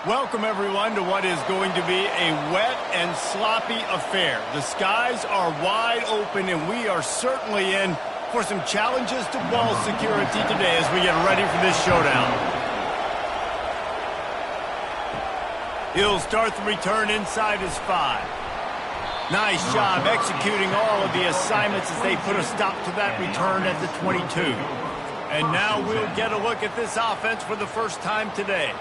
Welcome, everyone, to what is going to be a wet and sloppy affair. The skies are wide open, and we are certainly in for some challenges to ball security today as we get ready for this showdown. He'll start the return inside his 5. Nice job executing all of the assignments as they put a stop to that return at the 22. And now we'll get a look at this offense for the first time today.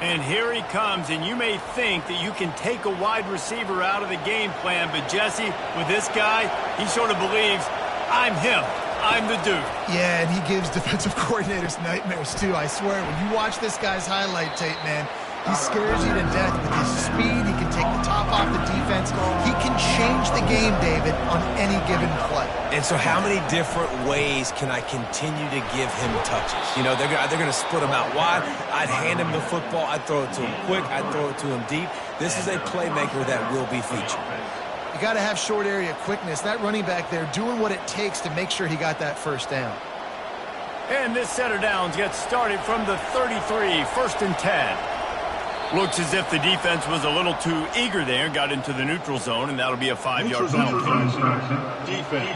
And here he comes, and you may think that you can take a wide receiver out of the game plan, but Jesse, with this guy, he sort of believes, I'm him. I'm the dude. Yeah, and he gives defensive coordinators nightmares, too. I swear, when you watch this guy's highlight tape, man, he scares you to death with his speed. He can take the top off the defense. He can change the game, David, on any given play. And so how many different ways can I continue to give him touches? You know, they're going to split him out wide. I'd hand him the football. I'd throw it to him quick. I'd throw it to him deep. This is a playmaker that will be featured. You got to have short area quickness. That running back there doing what it takes to make sure he got that first down. And this set of downs gets started from the 33, 1st and 10. Looks as if the defense was a little too eager there, got into the neutral zone, and that'll be a 5-yard penalty. Defense.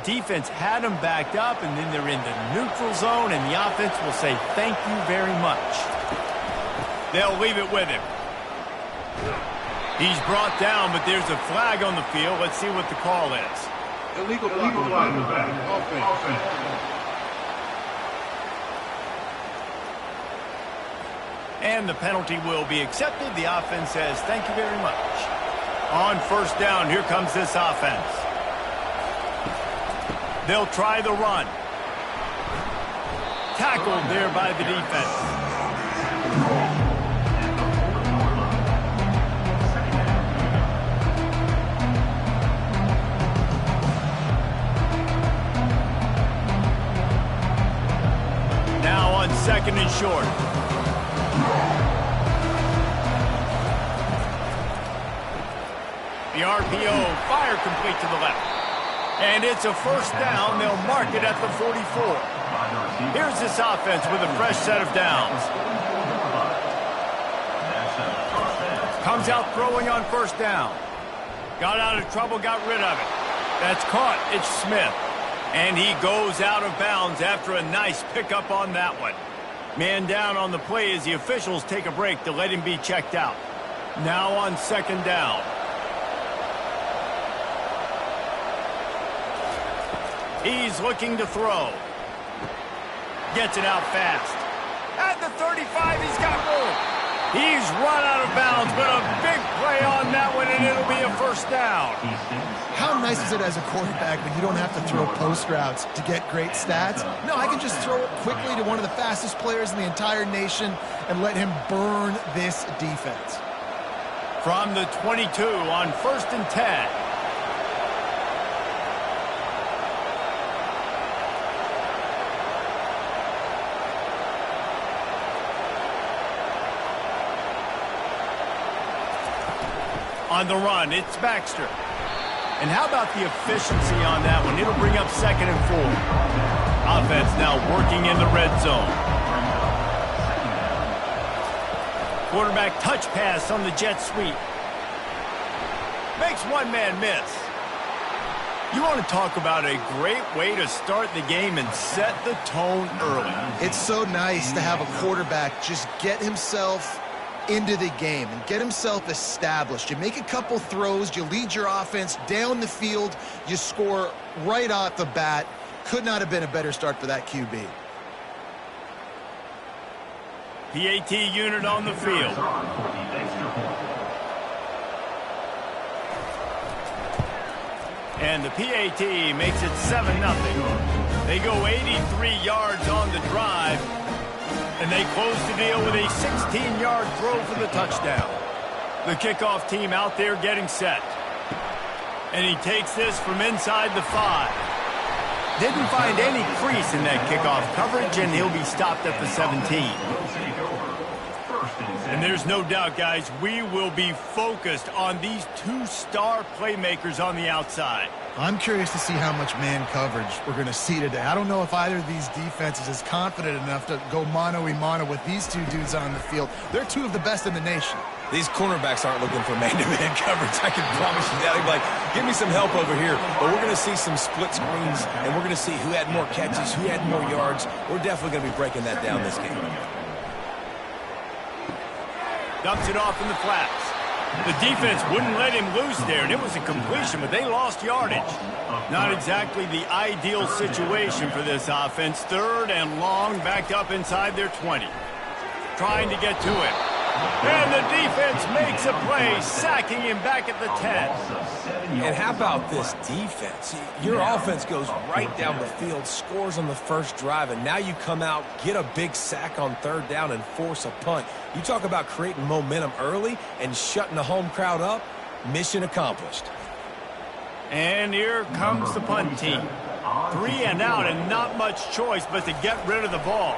Defense had them backed up, and then they're in the neutral zone, and the offense will say thank you very much. They'll leave it with him. He's brought down, but there's a flag on the field. Let's see what the call is. Illegal flag in the back. Offense. And the penalty will be accepted. The offense says, thank you very much. On 1st down, here comes this offense. They'll try the run. Tackled there by the defense. Now on 2nd and short. The RPO, fire complete to the left. And it's a 1st down. They'll mark it at the 44. Here's this offense with a fresh set of downs. Comes out throwing on 1st down. Got out of trouble, got rid of it. That's caught. It's Smith. And he goes out of bounds after a nice pickup on that one. Man down on the play as the officials take a break to let him be checked out. Now on 2nd down. He's looking to throw. Gets it out fast. At the 35, he's got room. He's run out of bounds, but a big play on that one, and it'll be a 1st down. How nice is it as a quarterback when you don't have to throw post routes to get great stats? No, I can just throw it quickly to one of the fastest players in the entire nation and let him burn this defense. From the 22 on 1st and 10. On the run, it's Baxter. And how about the efficiency on that one? It'll bring up 2nd and 4. Offense now working in the red zone. Quarterback touch pass on the jet sweep. Makes one man miss. You want to talk about a great way to start the game and set the tone early. It's so nice to have a quarterback just get himself into the game and get himself established. You make a couple throws, you lead your offense down the field, you score right off the bat. Could not have been a better start for that QB. PAT unit on the field. And the PAT makes it 7-0. They go 83 yards on the drive. And they close the deal with a 16-yard throw for the touchdown. The kickoff team out there getting set. And he takes this from inside the 5. Didn't find any crease in that kickoff coverage, and he'll be stopped at the 17. And there's no doubt, guys, we will be focused on these two star playmakers on the outside. I'm curious to see how much man coverage we're going to see today. I don't know if either of these defenses is confident enough to go mano-a-mano with these two dudes on the field. They're two of the best in the nation. These cornerbacks aren't looking for man-to-man coverage. I can promise you that. They're like, give me some help over here. But we're going to see some split screens, and we're going to see who had more catches, who had more yards. We're definitely going to be breaking that down this game. Dumps it off in the flats. The defense wouldn't let him loose there, and it was a completion, but they lost yardage. Not exactly the ideal situation for this offense. 3rd and long, backed up inside their 20. Trying to get to it. And the defense makes a play, sacking him back at the 10. And how about this defense? Your offense goes right down the field, scores on the first drive, and now you come out, get a big sack on 3rd down, and force a punt. You talk about creating momentum early and shutting the home crowd up. Mission accomplished. And here comes the punt team. 3 and out, and not much choice but to get rid of the ball.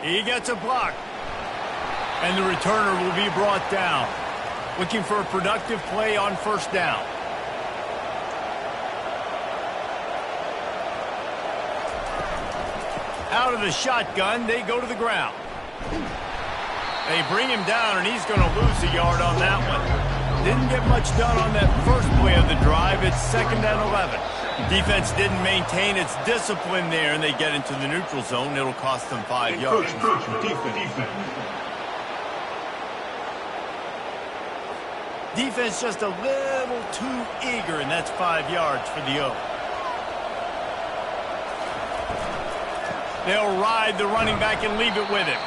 He gets a block. And the returner will be brought down. Looking for a productive play on 1st down. Out of the shotgun, they go to the ground. They bring him down, and he's going to lose a yard on that one. Didn't get much done on that first play of the drive. It's 2nd and 11. Defense didn't maintain its discipline there, and they get into the neutral zone. It'll cost them 5 yards. Defense just a little too eager, and that's 5 yards for the O. They'll ride the running back and leave it with him.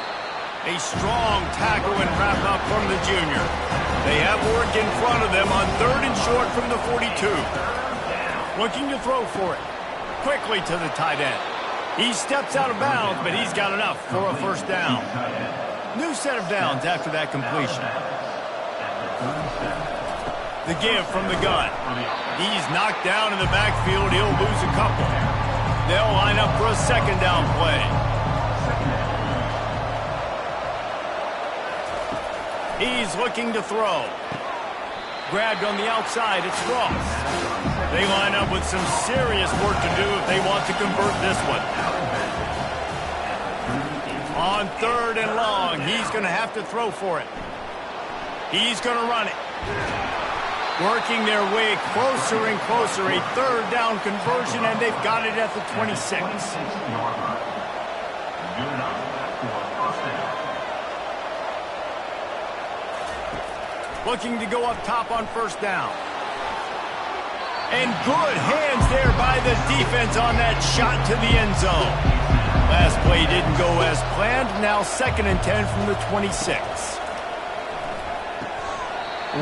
A strong tackle and wrap up from the junior. They have work in front of them on 3rd and short from the 42. Looking to throw for it. Quickly to the tight end. He steps out of bounds, but he's got enough for a 1st down. New set of downs after that completion. The give from the gun. He's knocked down in the backfield. He'll lose a couple. They'll line up for a 2nd down play. He's looking to throw. Grabbed on the outside. It's Ross. They line up with some serious work to do if they want to convert this one. On 3rd and long, he's going to have to throw for it. He's going to run it. Working their way closer and closer. A 3rd down conversion, and they've got it at the 26. Looking to go up top on 1st down. And good hands there by the defense on that shot to the end zone. Last play didn't go as planned. Now 2nd and 10 from the 26.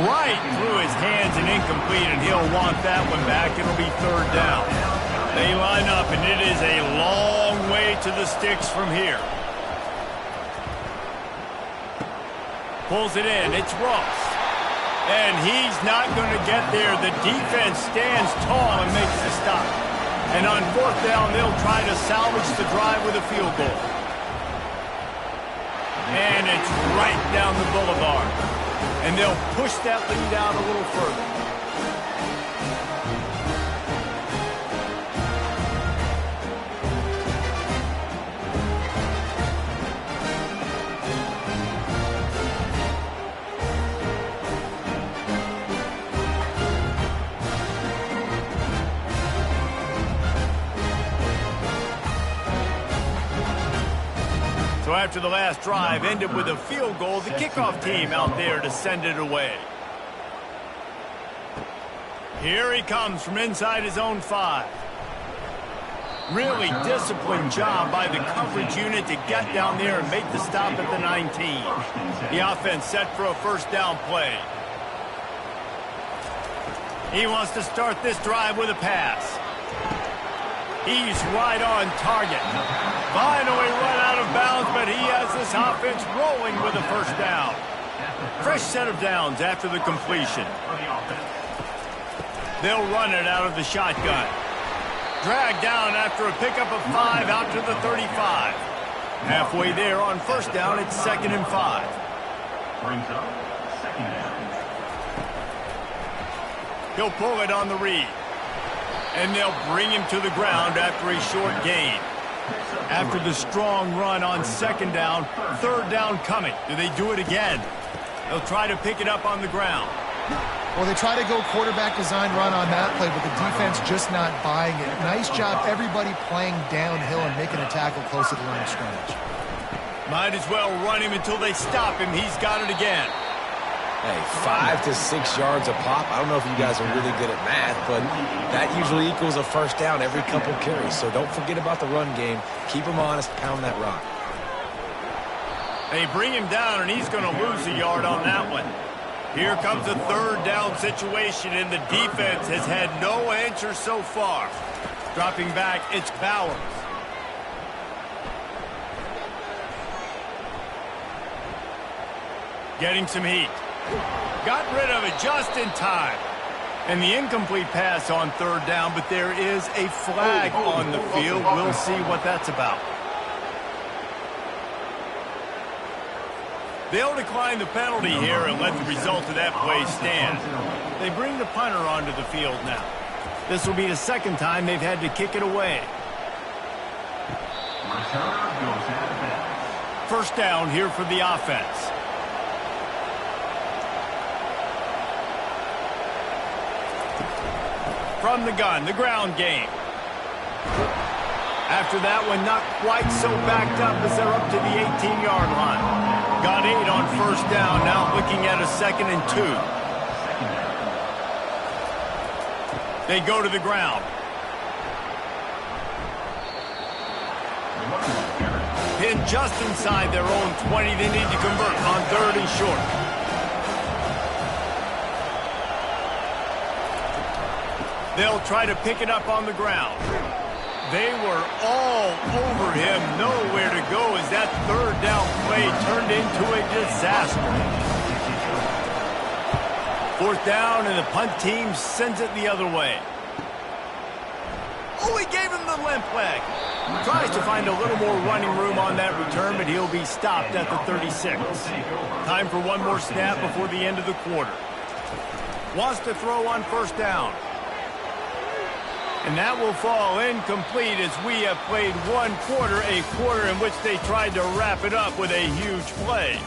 Right through his hands and incomplete, and he'll want that one back. It'll be 3rd down. They line up, and it is a long way to the sticks from here. Pulls it in. It's Ross. And he's not going to get there. The defense stands tall and makes the stop. And on 4th down, they'll try to salvage the drive with a field goal. And it's right down the boulevard. And they'll push that lead out a little further. So after the last drive ended with a field goal, the kickoff team out there to send it away. Here he comes from inside his own 5. Really disciplined job by the coverage unit to get down there and make the stop at the 19. The offense set for a 1st down play. He wants to start this drive with a pass. He's right on target. Finally run out of bounds, but he has this offense rolling with a 1st down. Fresh set of downs after the completion. They'll run it out of the shotgun. Dragged down after a pickup of 5 out to the 35. Halfway there on first down, it's 2nd and 5. Brings up 2nd down. He'll pull it on the read. And they'll bring him to the ground after a short gain. After the strong run on 2nd down, 3rd down coming. Do they do it again? They'll try to pick it up on the ground. Well, they try to go quarterback design run on that play, but the defense just not buying it. Nice job, everybody playing downhill and making a tackle close to the line of scrimmage. Might as well run him until they stop him. He's got it again. Hey, 5 to 6 yards a pop. I don't know if you guys are really good at math, but that usually equals a first down every couple carries. So don't forget about the run game. Keep them honest. Pound that rock. They bring him down, and he's going to lose a yard on that one. Here comes a 3rd down situation, and the defense has had no answer so far. Dropping back, it's Bowers. Getting some heat. Got rid of it just in time. And the incomplete pass on 3rd down, but there is a flag on the field. We'll see what that's about. They'll decline the penalty here and let the result of that play stand. They bring the punter onto the field now. This will be the 2nd time they've had to kick it away. First down here for the offense. From the gun, the ground game. After that one, not quite so backed up as they're up to the 18-yard line. Got 8 on first down, now looking at a 2nd and 2. They go to the ground. Pinned just inside their own 20. They need to convert on 3rd and short. They'll try to pick it up on the ground. They were all over him, nowhere to go as that 3rd down play turned into a disaster. 4th down, and the punt team sends it the other way. Oh, he gave him the limp leg. Tries to find a little more running room on that return, but he'll be stopped at the 36. Time for one more snap before the end of the quarter. Wants to throw on first down. And that will fall incomplete as we have played one quarter, a quarter in which they tried to wrap it up with a huge play.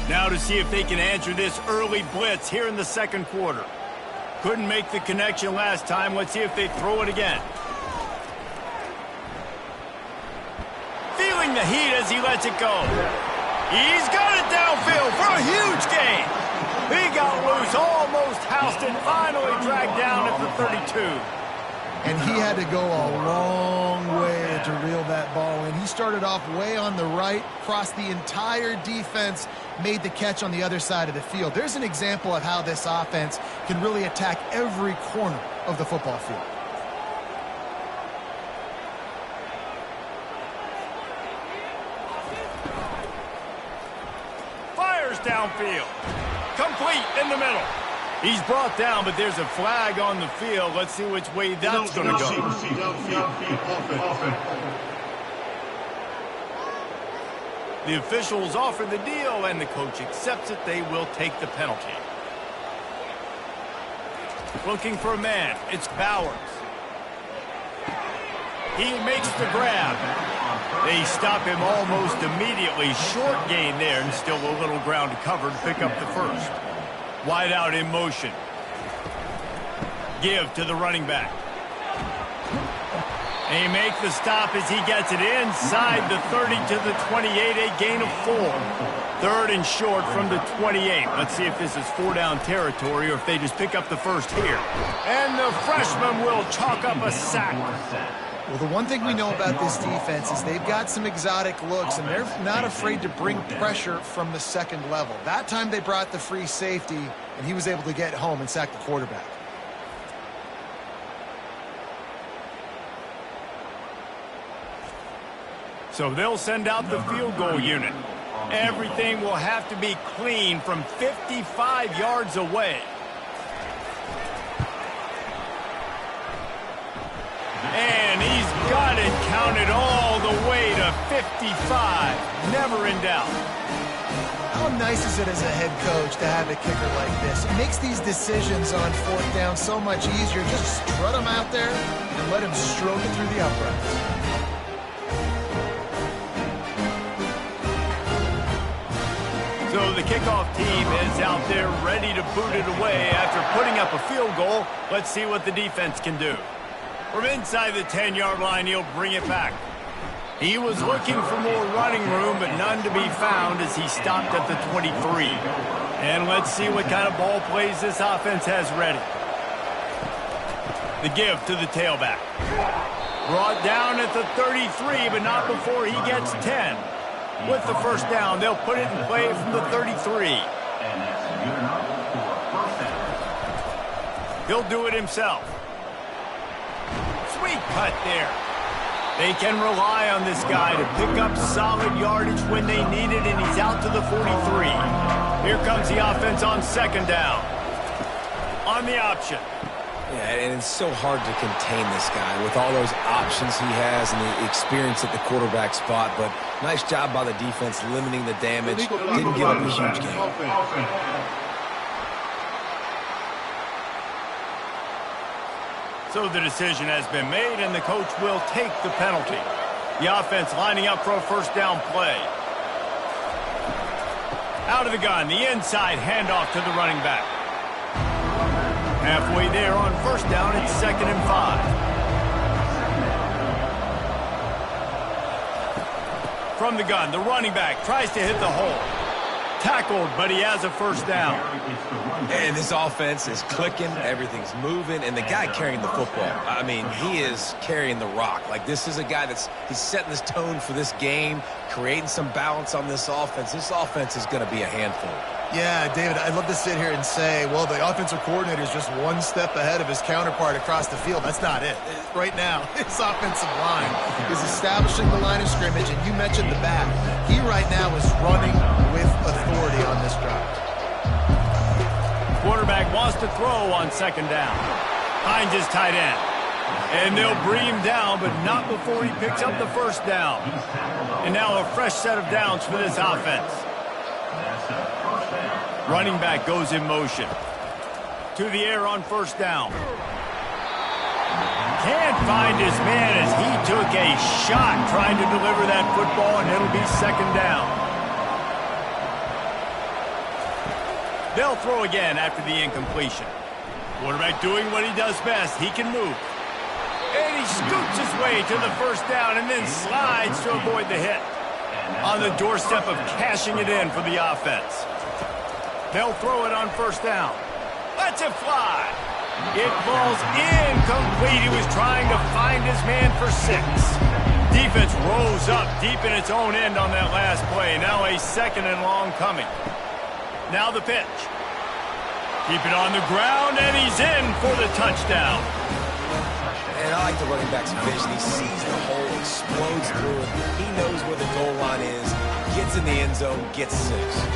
Now to see if they can answer this early blitz here in the 2nd quarter. Couldn't make the connection last time. Let's see if they throw it again. Feeling the heat as he lets it go. He's got it downfield for a huge gain. He got loose, almost housed it, finally dragged down at the 32. And he had to go a long way to reel that ball in. He started off way on the right, crossed the entire defense, made the catch on the other side of the field. There's an example of how this offense can really attack every corner of the football field. Downfield. Complete in the middle. He's brought down, but there's a flag on the field. Let's see which way that's going to go. The officials offer the deal, and the coach accepts it. They will take the penalty. Looking for a man. It's Bowers. He makes the grab. They stop him almost immediately. Short gain there, and still a little ground to cover to pick up the first. Wide out in motion. Give to the running back. They make the stop as he gets it inside the 30 to the 28, a gain of 4. 3rd and short from the 28. Let's see if this is 4-down territory or if they just pick up the first here. And the freshman will chalk up a sack. Well, the one thing we know about this defense is they've got some exotic looks, and they're not afraid to bring pressure from the 2nd level. That time they brought the free safety, and he was able to get home and sack the quarterback. So they'll send out the field goal unit. Everything will have to be clean from 55 yards away. And he's got it counted all the way to 55. Never in doubt. How nice is it as a head coach to have a kicker like this? It makes these decisions on fourth down so much easier. Just strut him out there and let him stroke it through the uprights. So the kickoff team is out there ready to boot it away after putting up a field goal. Let's see what the defense can do. From inside the 10-yard line, he'll bring it back. He was looking for more running room, but none to be found as he stopped at the 23. And let's see what kind of ball plays this offense has ready. The give to the tailback. Brought down at the 33, but not before he gets 10. With the first down, they'll put it in play from the 33. And that's good enough for a first down. He'll do it himself. Sweet cut there. They can rely on this guy to pick up solid yardage when they need it, and he's out to the 43. Here comes the offense on second down. On the option. Yeah, and it's so hard to contain this guy with all those options he has and the experience at the quarterback spot. But nice job by the defense limiting the damage. Didn't give up a huge game. So the decision has been made, and the coach will take the penalty. The offense lining up for a first down play. Out of the gun, the inside handoff to the running back. Halfway there on first down, it's 2nd and 5. From the gun, the running back tries to hit the hole. Tackled, but he has a first down. And this offense is clicking, everything's moving, and the guy carrying the football, I mean, he is carrying the rock. Like, this is a guy he's setting this tone for this game, creating some balance on this offense. This offense is going to be a handful. Yeah, David, I'd love to sit here and say, well, the offensive coordinator is just one step ahead of his counterpart across the field. That's not it. Right now, his offensive line is establishing the line of scrimmage, and you mentioned the back. He right now is running with authority on this drive. Quarterback wants to throw on second down. Finds his tight end. And they'll bring him down, but not before he picks up the first down. And now a fresh set of downs for this offense. Running back goes in motion. To the air on first down. Can't find his man as he took a shot trying to deliver that football, and it'll be second down. They'll throw again after the incompletion. Quarterback doing what he does best. He can move. And he scoots his way to the first down and then slides to avoid the hit. On the doorstep of cashing it in for the offense. They'll throw it on first down. Lets it fly. It falls incomplete. He was trying to find his man for 6. Defense rose up deep in its own end on that last play. Now a 2nd and long coming. Now the pitch. Keep it on the ground, and he's in for the touchdown. And I like the running back's vision. He sees the hole, explodes through it. He knows where the goal line is, gets in the end zone, gets 6.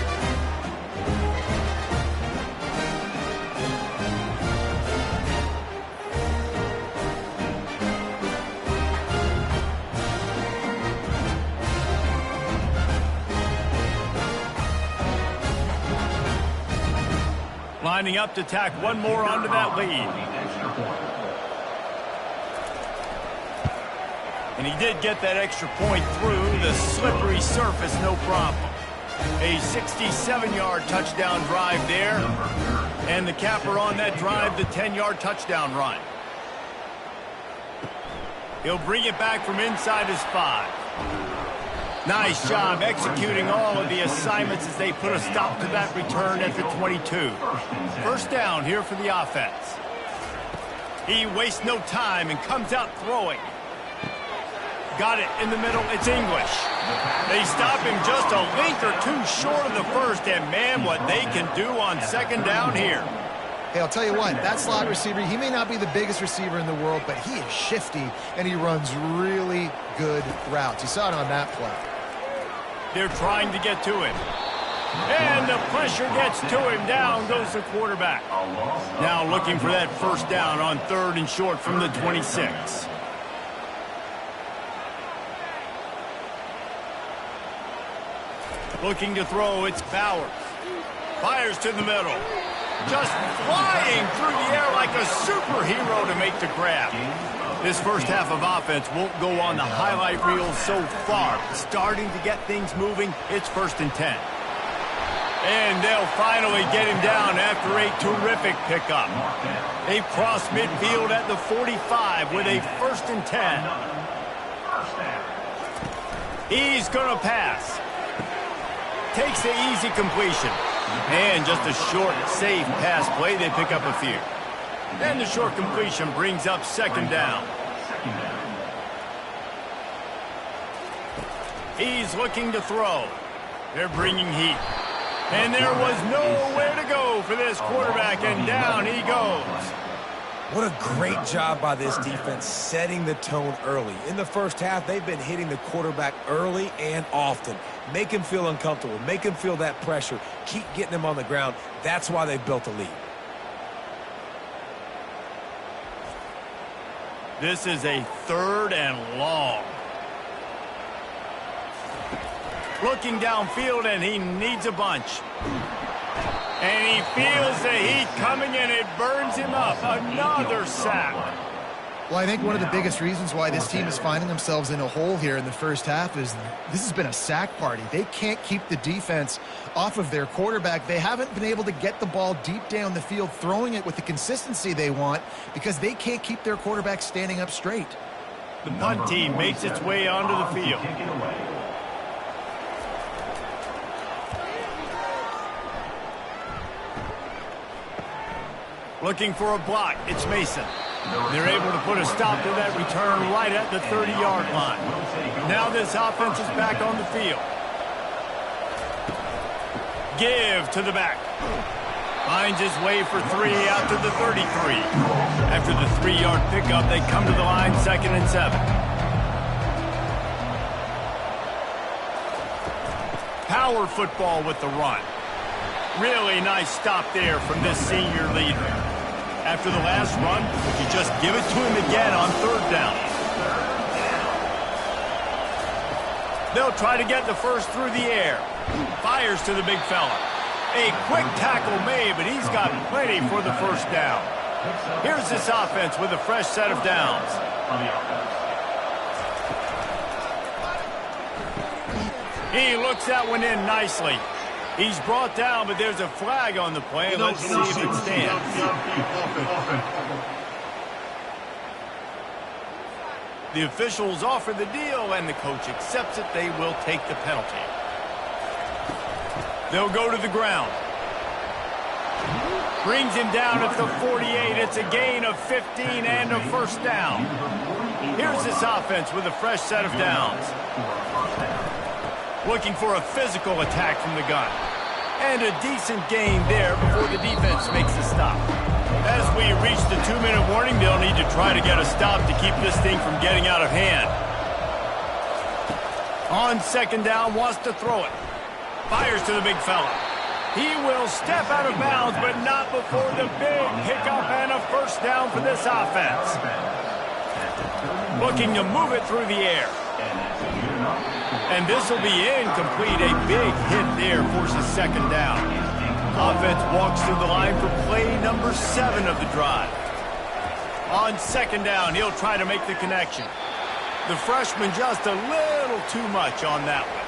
Lining up to tack one more onto that lead. And he did get that extra point through the slippery surface, no problem. A 67-yard touchdown drive there. And the capper on that drive, the 10-yard touchdown run. He'll bring it back from inside his 5. Nice job executing all of the assignments as they put a stop to that return at the 22. First down here for the offense. He wastes no time and comes out throwing. Got it in the middle. It's English. They stop him just a length or two short of the first, and man, what they can do on second down here. Hey, I'll tell you what, that slot receiver, he may not be the biggest receiver in the world, but he is shifty, and he runs really good routes. You saw it on that play. They're trying to get to him. And the pressure gets to him. Down goes the quarterback. Now looking for that first down on 3rd and short from the 26. Looking to throw, it's Bowers. Fires to the middle. Just flying through the air like a superhero to make the grab. This first half of offense won't go on the highlight reel so far. Starting to get things moving, it's 1st and 10. And they'll finally get him down after a terrific pickup. They've crossed midfield at the 45 with a 1st and 10. He's going to pass. Takes the easy completion. And just a short, safe pass play. They pick up a few. And the short completion brings up 2nd down. He's looking to throw. They're bringing heat. And there was nowhere to go for this quarterback, and down he goes. What a great job by this defense setting the tone early. In the first half, they've been hitting the quarterback early and often. Make him feel uncomfortable. Make him feel that pressure. Keep getting him on the ground. That's why they built a lead. This is a 3rd and long. Looking downfield, and he needs a bunch. And he feels the heat coming, and it burns him up. Another sack. Well, I think one of the biggest reasons why this team is finding themselves in a hole here in the first half is this has been a sack party. They can't keep the defense off of their quarterback. They haven't been able to get the ball deep down the field, throwing it with the consistency they want because they can't keep their quarterback standing up straight. The punt team makes its way onto the field. Looking for a block. It's Mason. They're able to put a stop to that return right at the 30-yard line. Now this offense is back on the field. Give to the back. Finds his way for 3 out to the 33. After the 3-yard pickup, they come to the line 2nd and 7. Power football with the run. Really nice stop there from this senior leader. After the last run, you just give it to him again on 3rd down. They'll try to get the first through the air. Fires to the big fella. A quick tackle made, but he's got plenty for the first down. Here's this offense with a fresh set of downs. He looks that one in nicely. He's brought down, but there's a flag on the play. Let's see if it stands. The officials offer the deal, and the coach accepts it. They will take the penalty. They'll go to the ground. Brings him down at the 48. It's a gain of 15 and a first down. Here's this offense with a fresh set of downs. Looking for a physical attack from the gun. And a decent gain there before the defense makes the stop. As we reach the 2-minute warning, they'll need to try to get a stop to keep this thing from getting out of hand. On 2nd down, wants to throw it. Fires to the big fella. He will step out of bounds, but not before the big pickup and a first down for this offense. Looking to move it through the air. And this will be incomplete. A big hit there forces 2nd down. Offense walks through the line for play number 7 of the drive. On 2nd down, he'll try to make the connection. The freshman just a little too much on that one.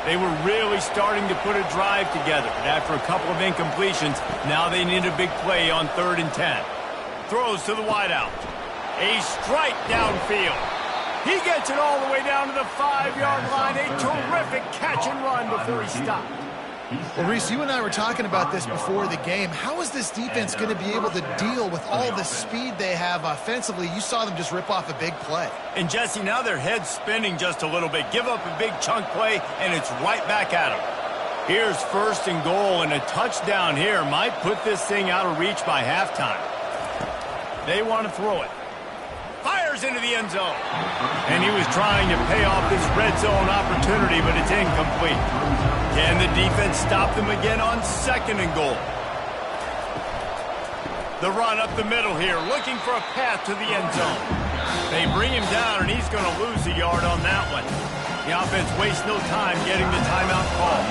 They were really starting to put a drive together, but after a couple of incompletions, now they need a big play on 3rd and 10. Throws to the wideout. A strike downfield. He gets it all the way down to the 5-yard line. A terrific catch and run before he stopped. Well, Reese, you and I were talking about this before the game. How is this defense going to be able to deal with all the speed they have offensively? You saw them just rip off a big play. And, Jesse, now their head's spinning just a little bit. Give up a big chunk play, and it's right back at them. Here's 1st and goal, and a touchdown here might put this thing out of reach by halftime. They want to throw it. Fires fires into the end zone. And he was trying to pay off this red zone opportunity, but it's incomplete. Can the defense stop them again on 2nd and goal? The run up the middle here, looking for a path to the end zone. They bring him down, and he's going to lose a yard on that one. The offense wastes no time getting the timeout call.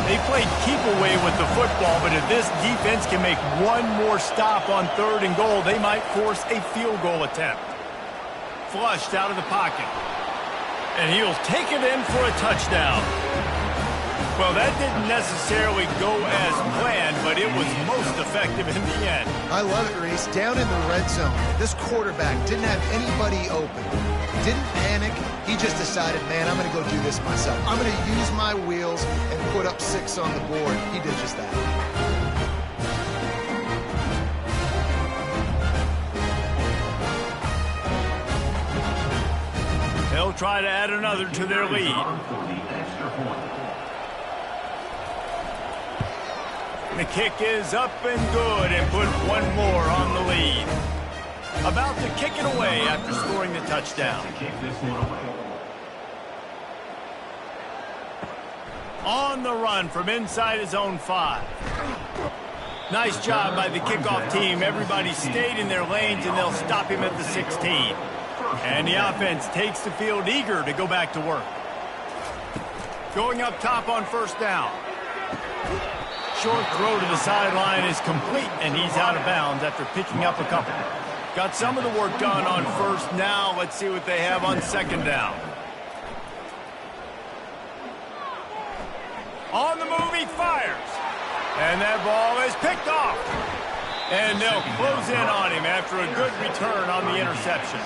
They played keep away with the football, but if this defense can make one more stop on 3rd and goal, they might force a field goal attempt. Flushed out of the pocket. And he'll take it in for a touchdown. Well, that didn't necessarily go as planned, but it was most effective in the end. I love it, Reese. Down in the red zone, this quarterback didn't have anybody open. Didn't panic. He just decided, man, I'm going to go do this myself. I'm going to use my wheels and put up 6 on the board. He did just that. They'll try to add another to their lead. The kick is up and good and put one more on the lead. About to kick it away after scoring the touchdown. On the run from inside his own 5. Nice job by the kickoff team. Everybody stayed in their lanes, and they'll stop him at the 16. And the offense takes the field eager to go back to work. Going up top on 1st down. Short throw to the sideline is complete, and he's out of bounds after picking up a couple. Got some of the work done on 1st. Now let's see what they have on 2nd down. On the move, he fires. And that ball is picked off. And they'll close in on him after a good return on the interception.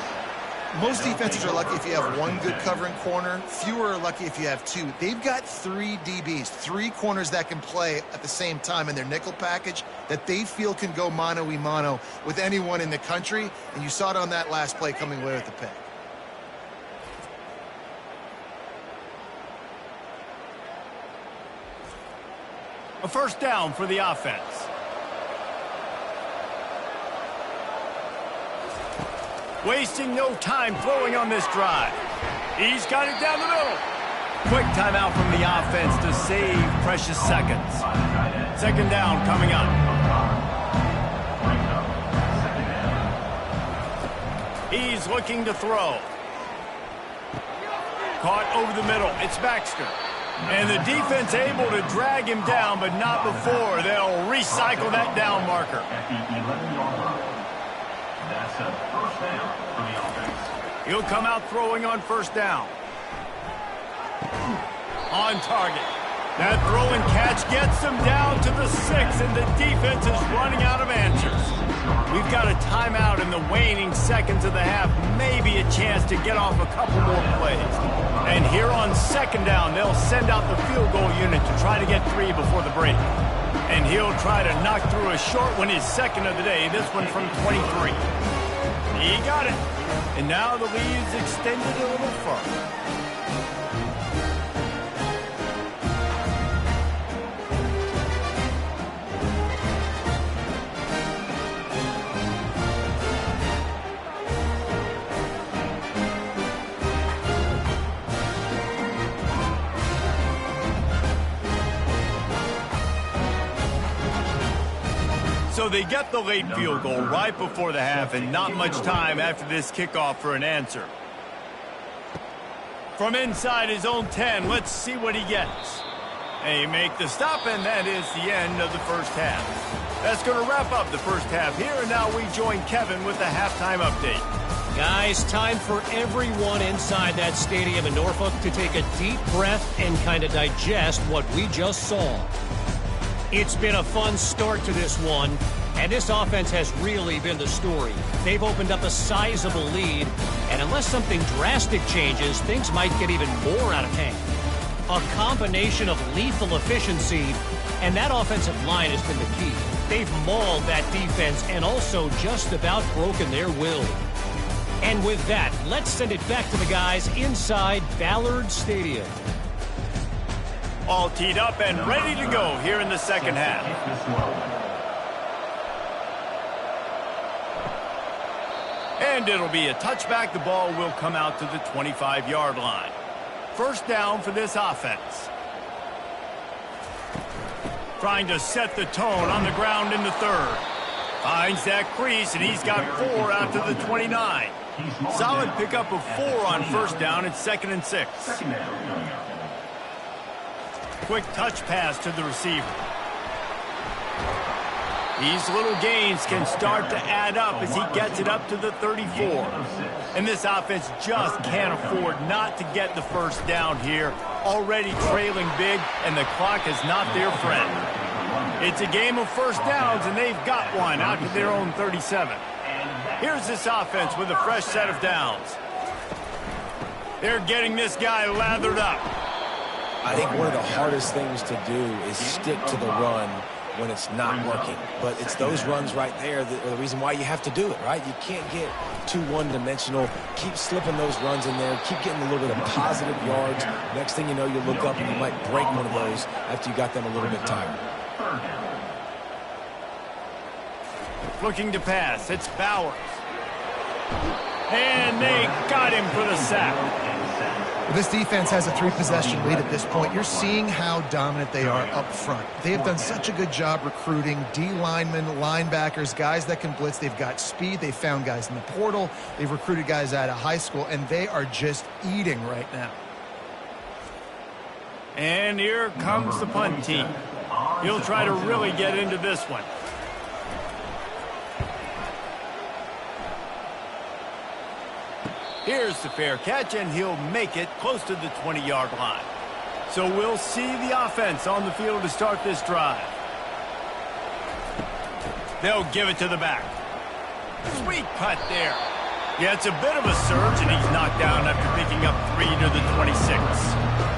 Most defenses are lucky if you have 1 good covering corner. Fewer are lucky if you have 2. They've got 3 DBs, 3 corners that can play at the same time in their nickel package that they feel can go mano-a-mano with anyone in the country. And you saw it on that last play coming away with the pick. A 1st down for the offense. Wasting no time throwing on this drive. He's got it down the middle. Quick timeout from the offense to save precious seconds. 2nd down coming up. He's looking to throw. Caught over the middle. It's Baxter. And the defense able to drag him down, but not before. They'll recycle that down marker. That's a 1st down for the offense. He'll come out throwing on 1st down. On target. That throw and catch gets them down to the 6, and the defense is running out of answers. We've got a timeout in the waning seconds of the half. Maybe a chance to get off a couple more plays. And here on 2nd down, they'll send out the field goal unit to try to get 3 before the break. And he'll try to knock through a short one, his 2nd of the day, this one from 23. He got it. And now the lead's extended a little further. So they get the late field goal right before the half, and not much time after this kickoff for an answer. From inside his own 10, let's see what he gets. They make the stop, and that is the end of the 1st half. That's going to wrap up the 1st half here, and now we join Kevin with the halftime update. Guys, time for everyone inside that stadium in Norfolk to take a deep breath and kind of digest what we just saw. It's been a fun start to this one, and this offense has really been the story. They've opened up a sizable lead, and unless something drastic changes, things might get even more out of hand. A combination of lethal efficiency, and that offensive line has been the key. They've mauled that defense and also just about broken their will. And with that, let's send it back to the guys inside Ballard Stadium. All teed up and ready to go here in the 2nd half. And it'll be a touchback. The ball will come out to the 25-yard line. First down for this offense. Trying to set the tone on the ground in the third. Finds that crease, and he's got 4 out to the 29. Solid pickup of 4 on first down. It's 2nd and 6. Quick touch pass to the receiver. These little gains can start to add up as he gets it up to the 34. And this offense just can't afford not to get the first down here. Already trailing big, and the clock is not their friend. It's a game of first downs, and they've got one out to their own 37. Here's this offense with a fresh set of downs. They're getting this guy lathered up. I think one of the hardest things to do is stick to the run when it's not working. But it's those runs right there that are the reason why you have to do it, right? You can't get too one-dimensional. Keep slipping those runs in there. Keep getting a little bit of positive yards. Next thing you know, you look up and you might break one of those after you got them a little bit tired. Looking to pass. It's Bowers. And they got him for the sack. This defense has a 3-possession lead at this point. You're seeing how dominant they are up front. They have done such a good job recruiting D-linemen, linebackers, guys that can blitz. They've got speed. They've found guys in the portal. They've recruited guys out of high school, and they are just eating right now. And here comes the punt team. He'll try to really get into this one. Here's the fair catch, and he'll make it close to the 20-yard line. So we'll see the offense on the field to start this drive. They'll give it to the back. Sweet cut there. Yeah, it's a bit of a surge, and he's knocked down after picking up 3 to the 26.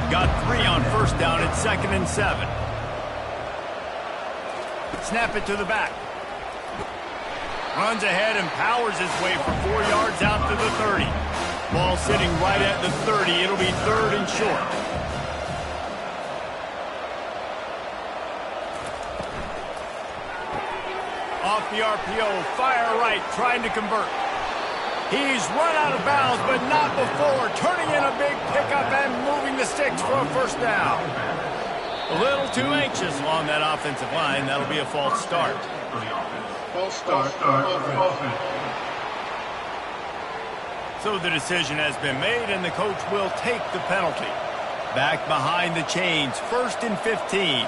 Got 3 on first down at 2nd and 7. Snap it to the back. Runs ahead and powers his way for 4 yards out to the 30. Ball sitting right at the 30. It'll be 3rd and short. Off the RPO, fire right, trying to convert. He's run out of bounds, but not before. Turning in a big pickup and moving the sticks for a first down. A little too anxious along that offensive line. That'll be a false start. False start. Offense. So the decision has been made, and the coach will take the penalty. Back behind the chains, 1st and 15.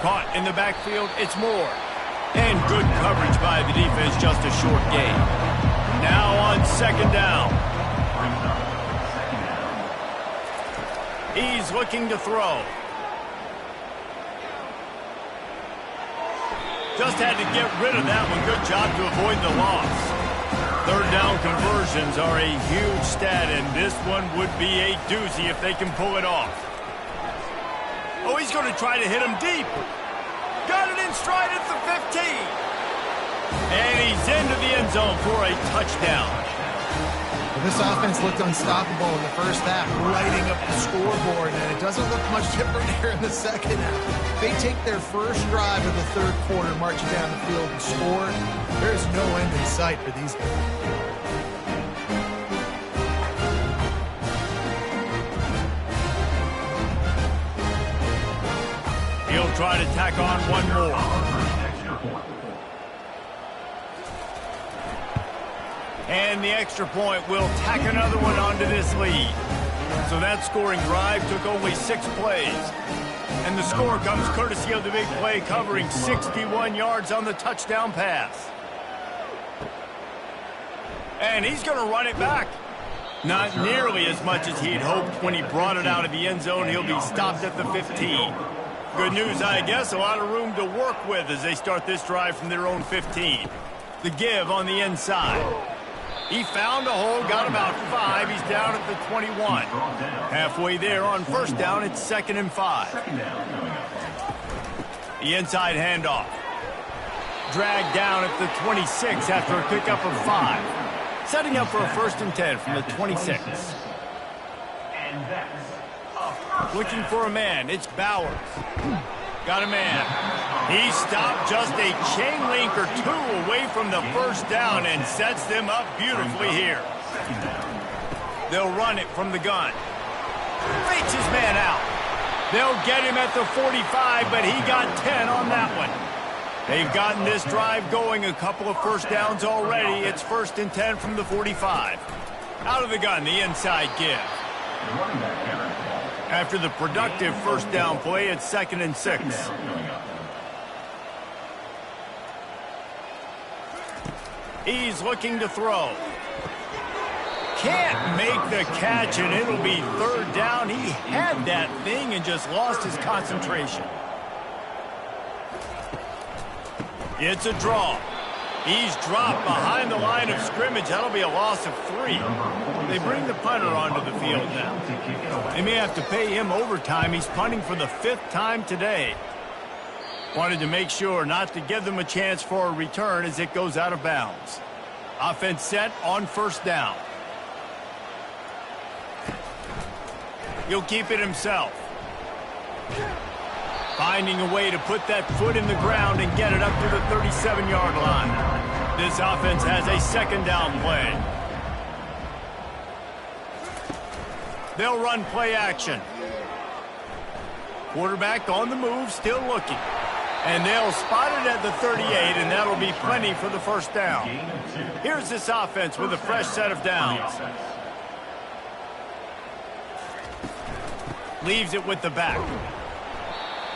Caught in the backfield, it's Moore. And good coverage by the defense, just a short gain. Now on 2nd down. He's looking to throw. Just had to get rid of that one. Good job to avoid the loss. 3rd down conversions are a huge stat, and this one would be a doozy if they can pull it off. Oh, he's going to try to hit him deep. Got it in stride at the 15. And he's into the end zone for a touchdown. This offense looked unstoppable in the first half, lighting up the scoreboard, and it doesn't look much different here in the second half. They take their first drive of the 3rd quarter, marching down the field and score. There's no end in sight for these guys. He'll try to tack on one more. And the extra point will tack another one onto this lead. So that scoring drive took only 6 plays. And the score comes courtesy of the big play, covering 61 yards on the touchdown pass. And he's going to run it back. Not nearly as much as he'd hoped when he brought it out of the end zone. He'll be stopped at the 15. Good news, I guess. A lot of room to work with as they start this drive from their own 15. The give on the inside. He found a hole, got about 5. He's down at the 21. Halfway there on first down, it's 2nd and 5. The inside handoff. Dragged down at the 26 after a pickup of 5. Setting up for a 1st and 10 from the 26. Looking for a man, it's Bowers. Got a man. He stopped just a chain link or two away from the first down and sets them up beautifully here. They'll run it from the gun. Fakes his man out. They'll get him at the 45, but he got 10 on that one. They've gotten this drive going, a couple of first downs already. It's 1st and 10 from the 45. Out of the gun, the inside give. After the productive first down play, it's 2nd and 6. He's looking to throw. Can't make the catch, and it'll be 3rd down. He had that thing and just lost his concentration. It's a draw. He's dropped behind the line of scrimmage. That'll be a loss of 3. They bring the punter onto the field now. They may have to pay him overtime. He's punting for the 5th time today. Wanted to make sure not to give them a chance for a return as it goes out of bounds. Offense set on 1st down. He'll keep it himself. Finding a way to put that foot in the ground and get it up to the 37-yard line. This offense has a 2nd down play. They'll run play action. Quarterback on the move, still looking. And they'll spot it at the 38, and that'll be plenty for the 1st down. Here's this offense with a fresh set of downs. Leaves it with the back.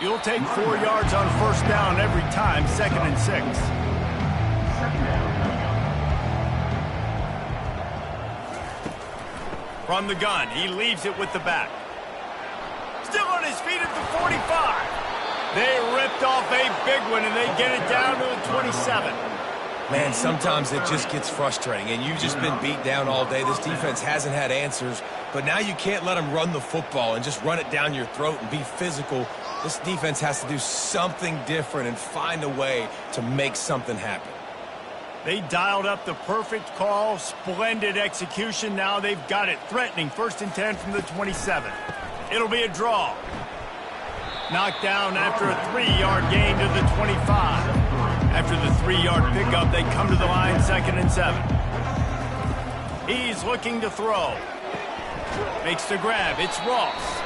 You'll take 4 yards on 1st down every time, 2nd and 6. From the gun, he leaves it with the back. Still on his feet at the 45. They ripped off a big one, and they get it down to the 27. Man, sometimes it just gets frustrating, and you've just been beat down all day. This defense hasn't had answers, but now you can't let them run the football and just run it down your throat and be physical. This defense has to do something different and find a way to make something happen. They dialed up the perfect call, splendid execution. Now they've got it threatening. 1st and 10 from the 27. It'll be a draw. Knocked down after a 3-yard gain to the 25. After the 3-yard pickup, they come to the line, 2nd and 7. He's looking to throw. Makes the grab. It's Ross.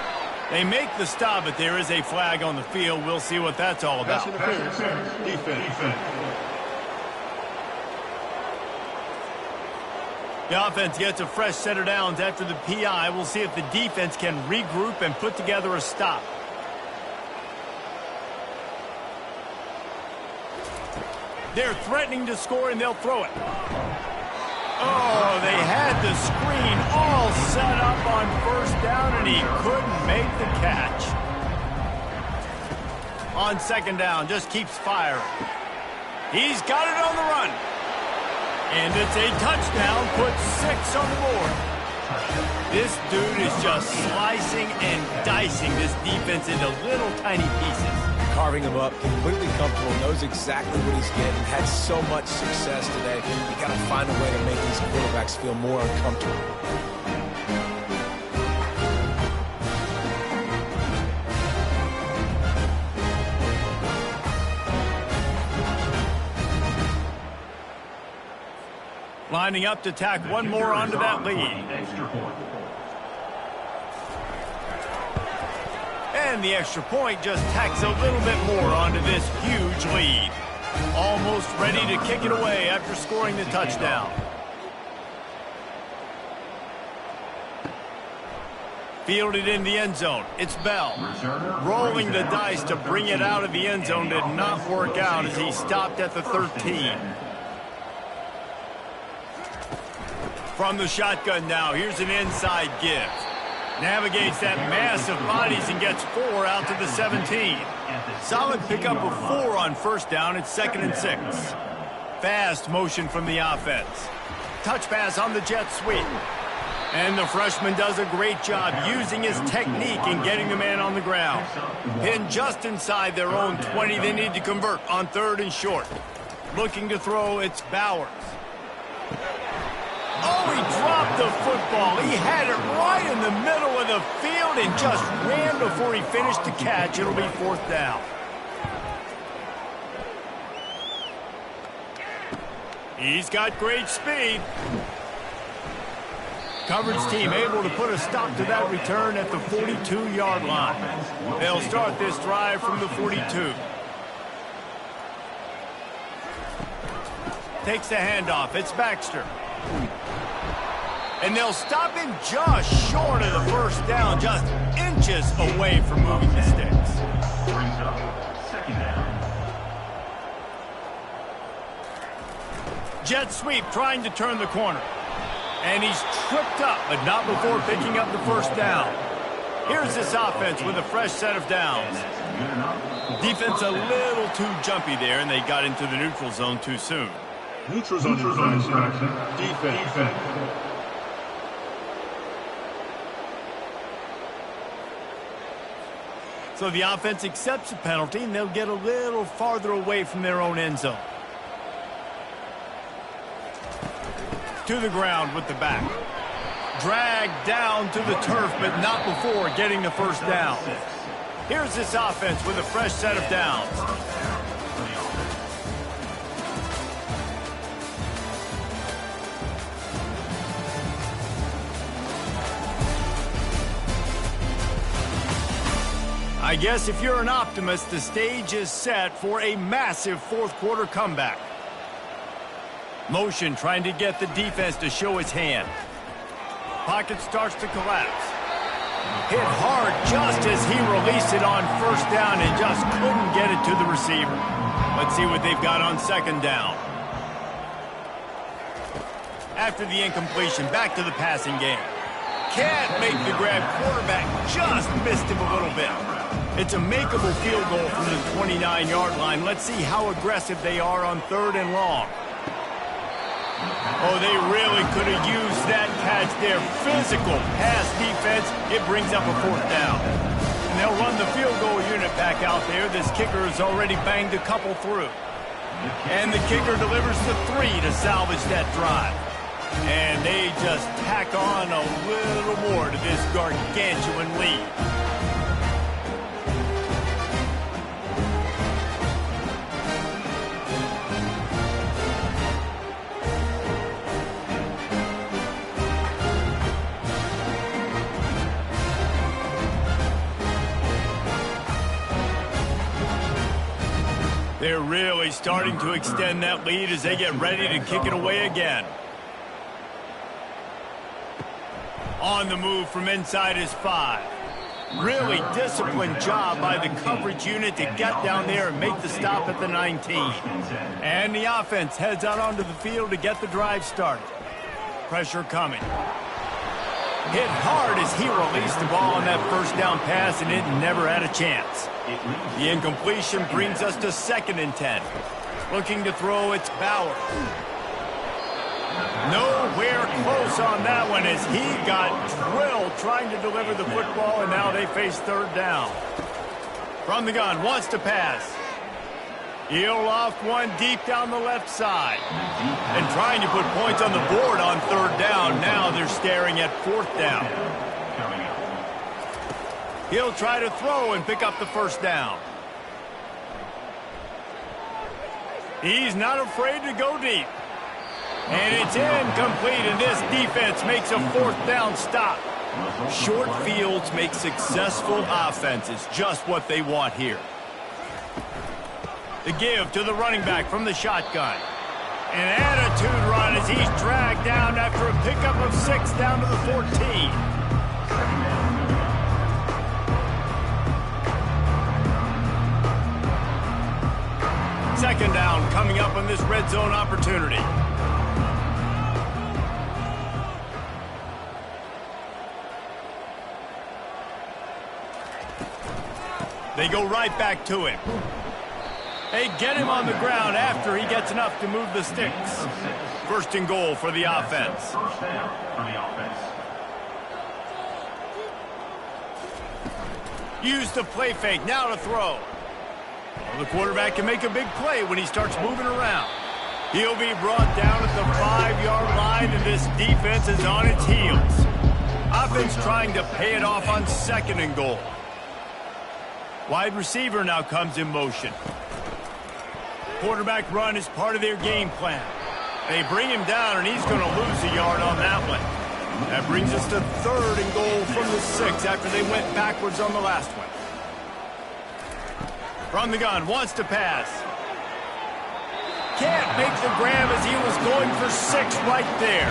They make the stop, but there is a flag on the field. We'll see what that's all about. Defense. The offense gets a fresh set of downs after the PI. We'll see if the defense can regroup and put together a stop. They're threatening to score, and they'll throw it. Oh, they had the screen all set up on 1st down, and he couldn't make the catch. On 2nd down, just keeps firing. He's got it on the run. And it's a touchdown, puts 6 on the board. This dude is just slicing and dicing this defense into little tiny pieces. Carving him up, completely comfortable, knows exactly what he's getting, had so much success today. You got to find a way to make these quarterbacks feel more uncomfortable. Lining up to tack one more onto that lead. And the extra point just tacks a little bit more onto this huge lead. Almost ready to kick it away after scoring the touchdown. Fielded in the end zone. It's Bell. Rolling the dice to bring it out of the end zone did not work out as he stopped at the 13. From the shotgun now, here's an inside give. Navigates that mass of bodies and gets 4 out to the 17. Solid pickup of 4 on 1st down. It's 2nd and 6. Fast motion from the offense. Touch pass on the jet sweep. And the freshman does a great job using his technique and getting the man on the ground. Pinned just inside their own 20. They need to convert on 3rd and short. Looking to throw, it's Bowers. Oh, he dropped the football. He had it right in the middle of the field and just ran before he finished the catch. It'll be 4th down. He's got great speed. Coverage team able to put a stop to that return at the 42-yard line. They'll start this drive from the 42. Takes the handoff. It's Baxter. And they'll stop him just short of the first down, just inches away from moving the sticks. Brings up second down. Jet sweep trying to turn the corner. And he's tripped up, but not before picking up the first down. Here's this offense with a fresh set of downs. Defense a little too jumpy there, and they got into the neutral zone too soon. Neutrals on infraction. Defense. So the offense accepts the penalty, and they'll get a little farther away from their own end zone. To the ground with the back. Dragged down to the turf, but not before getting the first down. Here's this offense with a fresh set of downs. I guess if you're an optimist, the stage is set for a massive fourth-quarter comeback. Motion trying to get the defense to show its hand. Pocket starts to collapse. Hit hard just as he released it on first down and just couldn't get it to the receiver. Let's see what they've got on second down. After the incompletion, back to the passing game. Can't make the grab. Quarterback just missed him a little bit. It's a makeable field goal from the 29-yard line. Let's see how aggressive they are on third and long. Oh, they really could have used that catch there. Physical pass defense. It brings up a fourth down. And they'll run the field goal unit back out there. This kicker has already banged a couple through. And the kicker delivers the 3 to salvage that drive. And they just tack on a little more to this gargantuan lead. They're really starting to extend that lead as they get ready to kick it away again. On the move from inside his 5. Really disciplined job by the coverage unit to get down there and make the stop at the 19. And the offense heads out onto the field to get the drive started. Pressure coming. Hit hard as he released the ball on that first down pass, and it never had a chance. The incompletion brings us to 2nd and 10. Looking to throw, it's Bauer. Nowhere close on that one as he got drilled trying to deliver the football, and now they face third down. From the gun, wants to pass. He'll loft one deep down the left side. And trying to put points on the board on third down. Now they're staring at fourth down. He'll try to throw and pick up the first down. He's not afraid to go deep. And it's incomplete, and this defense makes a fourth down stop. Short fields make successful offenses, just what they want here. The give to the running back from the shotgun. An attitude run as he's dragged down after a pickup of 6 down to the 14. Second down coming up on this red zone opportunity. They go right back to him. They get him on the ground after he gets enough to move the sticks. First and goal for the offense. First down for the offense. Use the play fake, now to throw. Well, the quarterback can make a big play when he starts moving around. He'll be brought down at the 5-yard line, and this defense is on its heels. Offense trying to pay it off on 2nd and goal. Wide receiver now comes in motion. Quarterback run is part of their game plan. They bring him down, and he's going to lose a yard on that one. That brings us to 3rd and goal from the 6 after they went backwards on the last one. From the gun, wants to pass. Can't make the grab as he was going for 6 right there.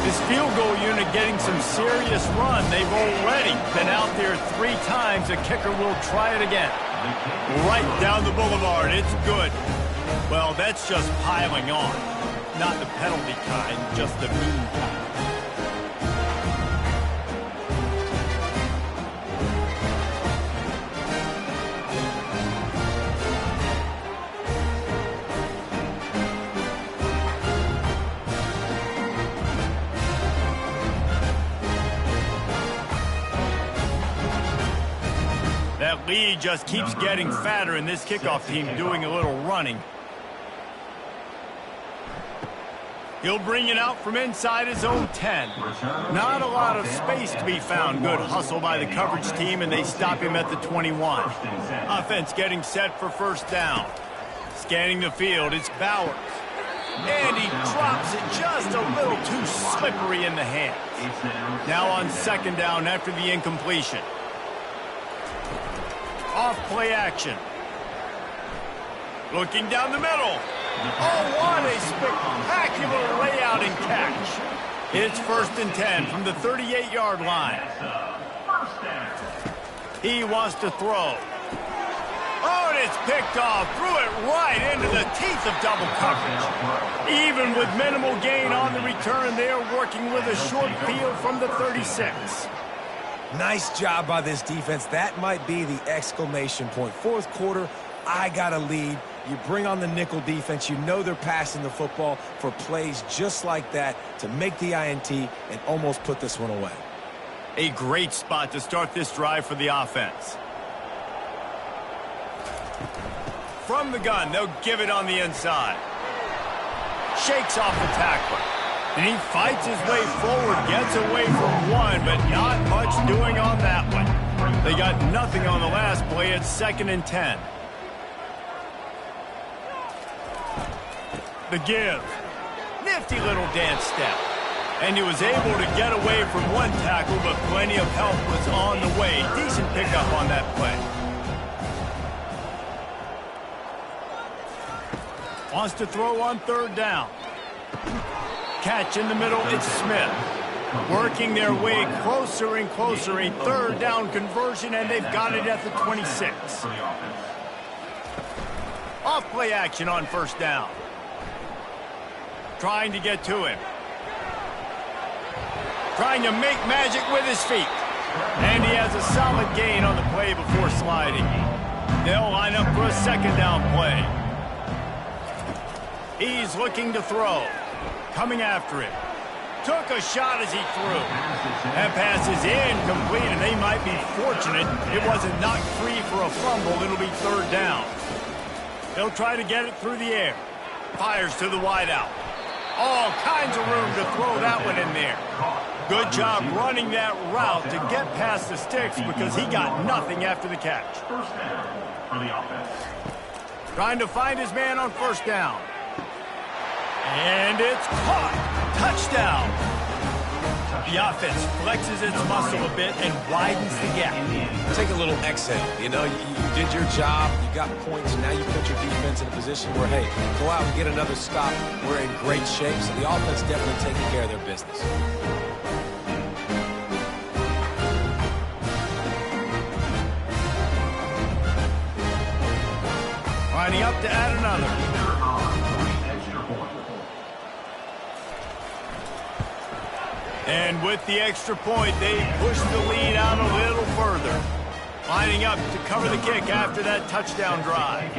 This field goal unit getting some serious run. They've already been out there 3 times. The kicker will try it again. Right down the boulevard. It's good. Well, that's just piling on. Not the penalty kind, just the mean kind. That lead just keeps getting fatter, and this kickoff team doing a little running. He'll bring it out from inside his own 10. Not a lot of space to be found. Good hustle by the coverage team, and they stop him at the 21. Offense getting set for 1st down. Scanning the field, it's Bowers. And he drops it just a little too slippery in the hands. Now on 2nd down after the incompletion. Off play action. Looking down the middle. Oh, what a spectacular layout and catch. It's 1st and 10 from the 38-yard line. He wants to throw. Oh, and it's picked off. Threw it right into the teeth of double coverage. Even with minimal gain on the return, they are working with a short field from the 36. Nice job by this defense. That might be the exclamation point. 4th quarter, I got a lead. You bring on the nickel defense. You know they're passing the football for plays just like that to make the INT and almost put this one away. A great spot to start this drive for the offense. From the gun, they'll give it on the inside. Shakes off the tackler. And he fights his way forward, gets away from 1, but not much doing on that one. They got nothing on the last play. It's 2nd and 10. The give. Nifty little dance step. And he was able to get away from 1 tackle, but plenty of help was on the way. Decent pickup on that play. Wants to throw on 3rd down. Catch in the middle, it's Smith. Working their way closer and closer. A 3rd down conversion, and they've got it at the 26. Off play action on 1st down. Trying to get to him. Trying to make magic with his feet. And he has a solid gain on the play before sliding. They'll line up for a 2nd down play. He's looking to throw. Coming after him. Took a shot as he threw. That pass is incomplete, and they might be fortunate it wasn't knocked free for a fumble. It'll be 3rd down. They'll try to get it through the air. Fires to the wideout. All kinds of room to throw that one in there. Good job running that route to get past the sticks because he got nothing after the catch. 1st down for the offense. Trying to find his man on 1st down. And it's caught. Touchdown. The offense flexes its muscle a bit and widens the gap. Take a little exhale. You know, you did your job. You got points. Now you put your defense in a position where, hey, go out and get another stop. We're in great shape. So the offense definitely taking care of their business. Lining up to add another. And with the extra point, they push the lead out a little further. Lining up to cover the kick after that touchdown drive.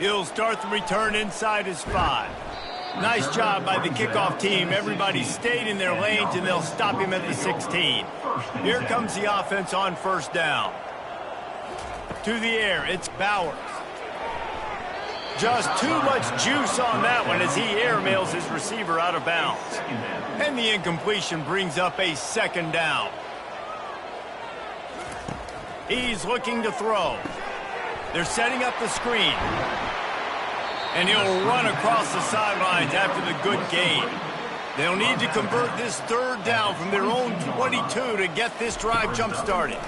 He'll start the return inside his 5. Nice job by the kickoff team. Everybody stayed in their lanes, and they'll stop him at the 16. Here comes the offense on 1st down. To the air, it's Bowers. Just too much juice on that one as he airmails his receiver out of bounds. And the incompletion brings up a 2nd down. He's looking to throw. They're setting up the screen. And he'll run across the sidelines after the good gain. They'll need to convert this third down from their own 22 to get this drive jump-started.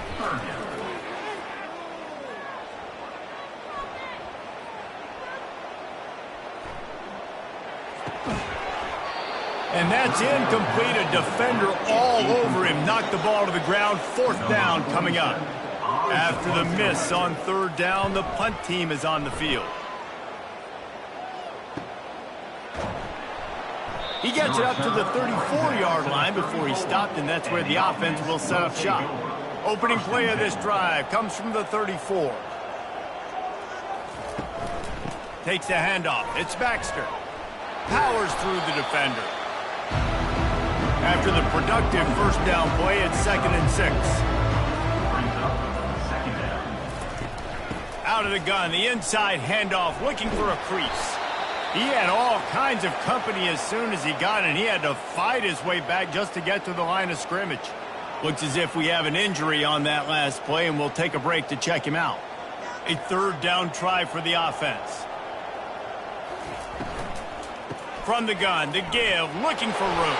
And that's incomplete. A defender all over him. Knocked the ball to the ground. Fourth down coming up. After the miss on third down, the punt team is on the field. He gets it up to the 34-yard line before he stopped, and that's where the offense will set up shop. Opening play of this drive comes from the 34. Takes the handoff. It's Baxter. Powers through the defender. After the productive first down play, it's 2nd and 6. Out of the gun, the inside handoff, looking for a crease. He had all kinds of company as soon as he got it. He had to fight his way back just to get to the line of scrimmage. Looks as if we have an injury on that last play, and we'll take a break to check him out. A third down try for the offense. From the gun, the give, looking for room.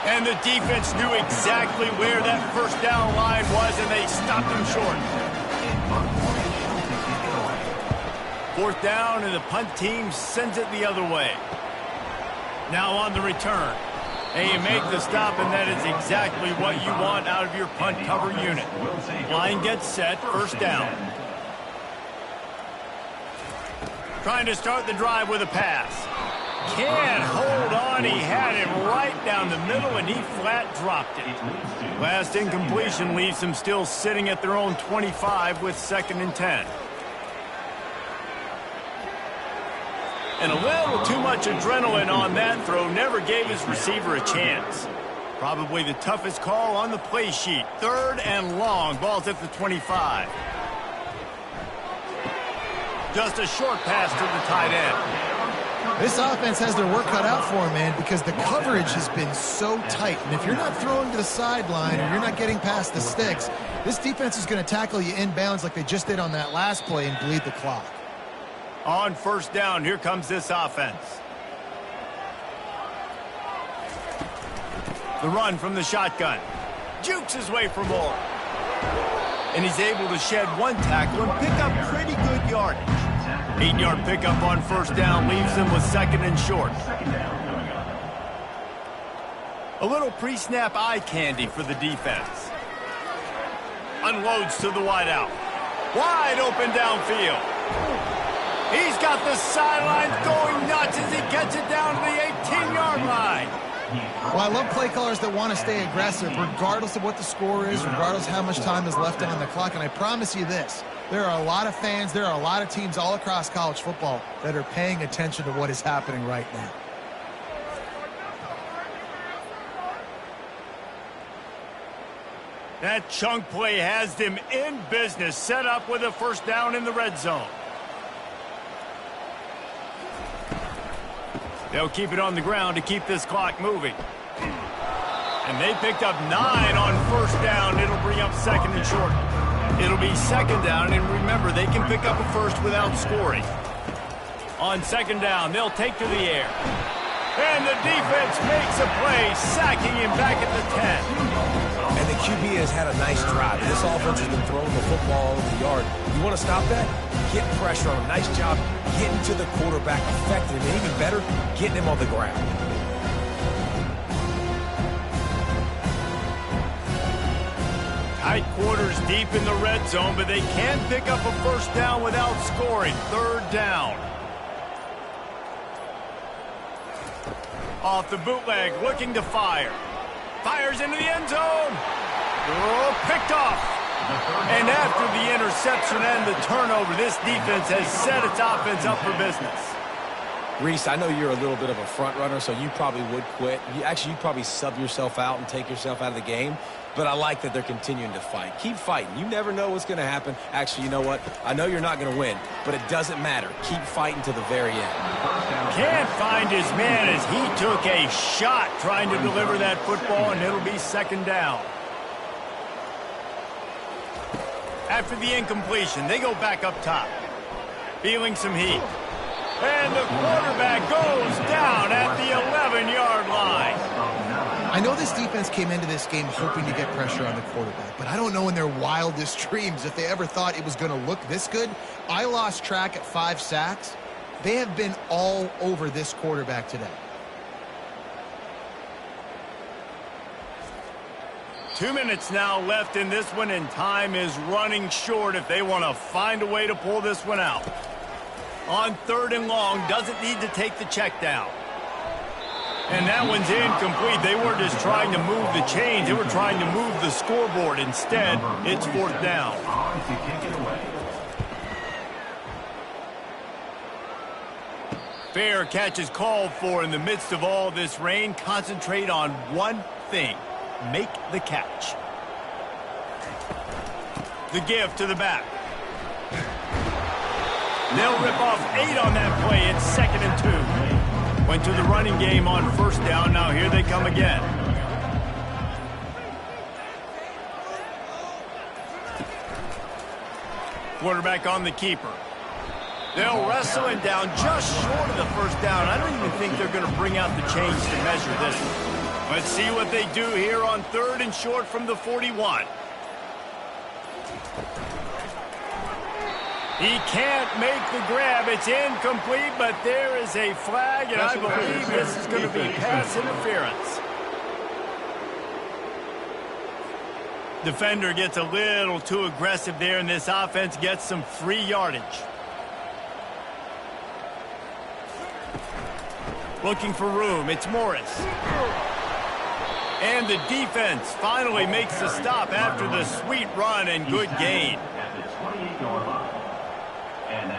And the defense knew exactly where that first down line was, and they stopped him short. Fourth down, and the punt team sends it the other way. Now on the return. And you make the stop, and that is exactly what you want out of your punt cover unit. Line gets set, first down. Trying to start the drive with a pass. Can't hold on. He had it right down the middle, and he flat dropped it. Last incompletion leaves them still sitting at their own 25 with 2nd and 10. And a little too much adrenaline on that throw never gave his receiver a chance. Probably the toughest call on the play sheet. 3rd and long. Ball's at the 25. Just a short pass to the tight end. This offense has their work cut out for them, man, because the coverage has been so tight. And if you're not throwing to the sideline or you're not getting past the sticks, this defense is going to tackle you inbounds like they just did on that last play and bleed the clock. On first down, here comes this offense. The run from the shotgun. Jukes his way for more. And he's able to shed one tackle and pick up pretty good yardage. 8-yard pickup on first down leaves him with 2nd and short. A little pre-snap eye candy for the defense. Unloads to the wideout. Wide open downfield. He's got the sidelines going nuts as he gets it down to the 18-yard line. Well, I love play callers that want to stay aggressive regardless of what the score is, regardless of how much time is left on the clock. And I promise you this, there are a lot of fans, there are a lot of teams all across college football that are paying attention to what is happening right now. That chunk play has them in business, set up with a first down in the red zone. They'll keep it on the ground to keep this clock moving. And they picked up 9 on first down. It'll bring up 2nd and short. It'll be 2nd down, and remember, they can pick up a first without scoring. On 2nd down, they'll take to the air. And the defense makes a play, sacking him back at the 10. And the QB has had a nice drive. This offense has been throwing the football all over the yard. You want to stop that? Get pressure on him. Nice job getting to the quarterback, affecting him, and even better, getting him on the ground. Tight quarters deep in the red zone, but they can pick up a first down without scoring. 3rd down. Off the bootleg, looking to fire. Fires into the end zone. Oh, picked off. And after the interception and the turnover, this defense has set its offense up for business. Reese, I know you're a little bit of a front runner, so you probably would quit. You'd probably sub yourself out and take yourself out of the game. But I like that they're continuing to fight. Keep fighting. You never know what's going to happen. Actually, you know what? I know you're not going to win, but it doesn't matter. Keep fighting to the very end. Can't find his man as he took a shot trying to deliver that football, and it'll be 2nd down. After the incompletion, they go back up top. Feeling some heat. And the quarterback goes down at the 11-yard line. I know this defense came into this game hoping to get pressure on the quarterback, but I don't know in their wildest dreams if they ever thought it was going to look this good. I lost track at 5 sacks. They have been all over this quarterback today. 2 minutes now left in this one, and time is running short if they want to find a way to pull this one out. On 3rd and long, doesn't need to take the check down. And that one's incomplete. They weren't just trying to move the chains. They were trying to move the scoreboard. Instead, it's 4th down. Fair catch is called for in the midst of all this rain. Concentrate on one thing. Make the catch. The give to the back. They'll rip off 8 on that play. It's 2nd and 2. Went to the running game on 1st down. Now here they come again. Quarterback on the keeper. They'll wrestle it down just short of the 1st down. I don't even think they're going to bring out the chains to measure this one. Let's see what they do here on 3rd and short from the 41. He can't make the grab. It's incomplete, but there is a flag, and I believe this is going to be pass interference. Defender gets a little too aggressive there, and this offense gets some free yardage. Looking for room. It's Morris. And the defense finally makes the stop after the sweet run and good gain. At the 28-yard line. And